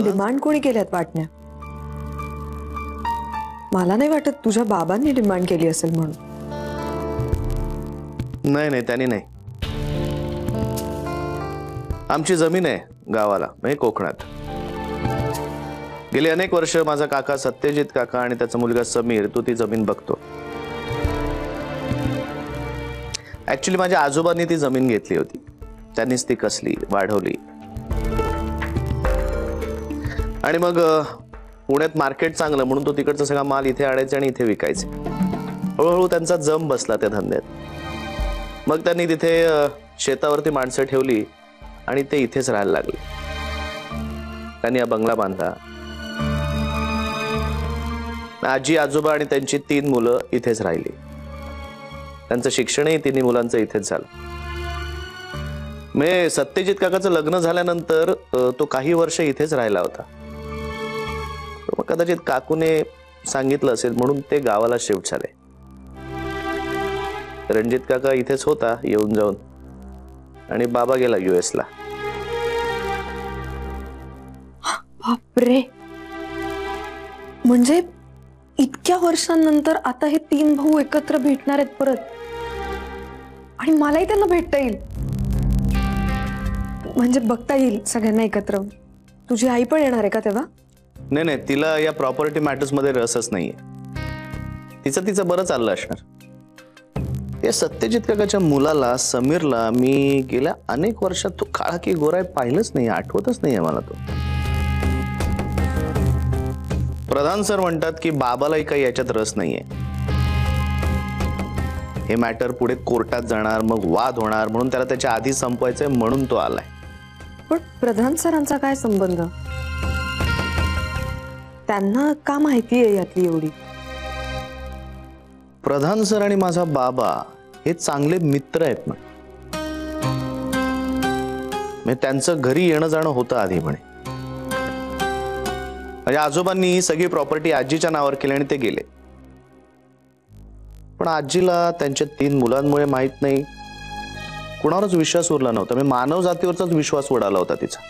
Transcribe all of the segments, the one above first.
पण डिमांड कोणी केल्यात वाटण्या? मला नाही वाटत तुझ्या बाबांनी डिमांड केली असेल म्हणून. नाही नाही, त्यांनी नाही. आमची जमीन आहे गावाला, म्हणजे कोकणात. गेली अनेक वर्ष माझा काका सत्यजित काका आणि त्याचा मुलगा समीर तो ती जमीन बघतो. ऍक्च्युली माझ्या आजोबांनी ती जमीन घेतली होती. त्यांनीच ती कसली, वाढवली आणि मग पुण्यात मार्केट चांगलं म्हणून तो तिकडचा सगळा माल इथे आणायचे आणि इथे विकायचे. हळूहळू त्यांचा जम बसला त्या धंद्यात. मग त्यांनी तिथे शेतावरती माणसं ठेवली आणि ते इथेच राहायला लागले. त्यांनी हा बंगला बांधला. आजी आजोबा आणि त्यांची 3 मुलं इथेच राहिली. त्यांचं शिक्षणही 3 मुलांचं इथेच झालं. मी सत्यजित काकाचं लग्न झाल्यानंतर तो काही वर्ष इथेच राहिला होता. मग कदाचित काकूने सांगितलं असेल म्हणून ते गावाला शिफ्ट झाले. रणजित काका इथेच होता येऊन जाऊन आणि बाबा गेला US ला. बापरे, म्हणजे इतक्या वर्षांनंतर आता हे 3 भाऊ एकत्र भेटणार आहेत परत आणि मलाही त्यांना भेटता येईल, म्हणजे बघता येईल सगळ्यांना एकत्र. तुझी आई पण येणार आहे का तेव्हा? नाही नाही, तिला या प्रॉपर्टी मॅटर्स मध्ये रसच नाहीये. तिचं बरं चाललं असणार. या सत्यजित काकाच्या मुलाला समीरला मी गेल्या अनेक वर्षात तो काळा की गोरा पाहिलंच नाही, आठवतच नाहीये मला तो. प्रधान सर म्हणतात की बाबालाही काही याच्यात रस नाहीये. हे मॅटर पुढे कोर्टात जाणार, मग वाद होणार, म्हणून त्याला त्याच्या आधी संपवायचंय म्हणून तो आलाय. पण प्रधान सरांचा काय संबंध? त्यांना का माहिती आहे यातली एवढी? प्रधान सर आणि माझा बाबा हे चांगले मित्र आहेत म्हणे. त्यांचं घरी येणं जाणं होतं आधी म्हणे. माझ्या आजोबांनी ही सगळी प्रॉपर्टी आजीच्या नावावर केली आणि ते गेले. पण आजीला त्यांच्या 3 मुलांमुळे माहित नाही कुणावरच विश्वास उरला नव्हता. मी मानव जातीवरचाच विश्वास उडाला होता तिचा.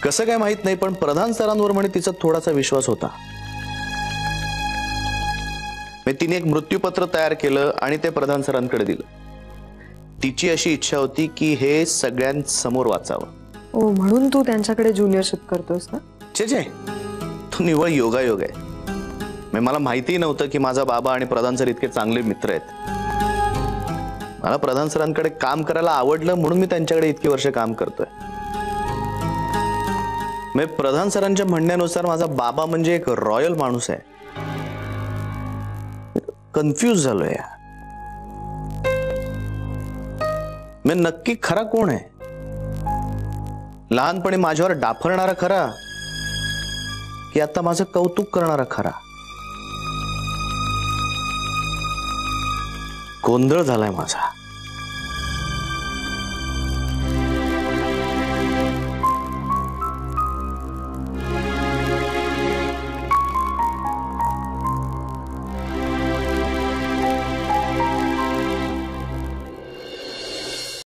कसं काय माहित नाही, पण प्रधान सरांवर म्हणे तिचा थोडासा विश्वास होता. तिने एक मृत्यूपत्र तयार केलं आणि ते प्रधान सरांकडे दिलं. तिची अशी इच्छा होती की हे सगळ्यांसमोर वाचावं. ओ, म्हणून तू त्यांच्याकडे ज्युनियरशिप करतोस ना? छे, तो निव्वळ योगायोग आहे. मला माहिती नव्हतं की माझा बाबा आणि प्रधान सर इतके चांगले मित्र आहेत. मला प्रधान सरांकडे काम करायला आवडलं म्हणून मी त्यांच्याकडे इतकी वर्ष काम करतोय. प्रधान सरांच्या म्हणण्यानुसार माझा बाबा म्हणजे एक रॉयल माणूस आहे. कन्फ्यूज झालोय. मी नक्की खरा कोण आहे? लहानपणी माझ्यावर डाफरणारा खरा की आता माझं कौतुक करणारा खरा? गोंधळ झालाय माझा.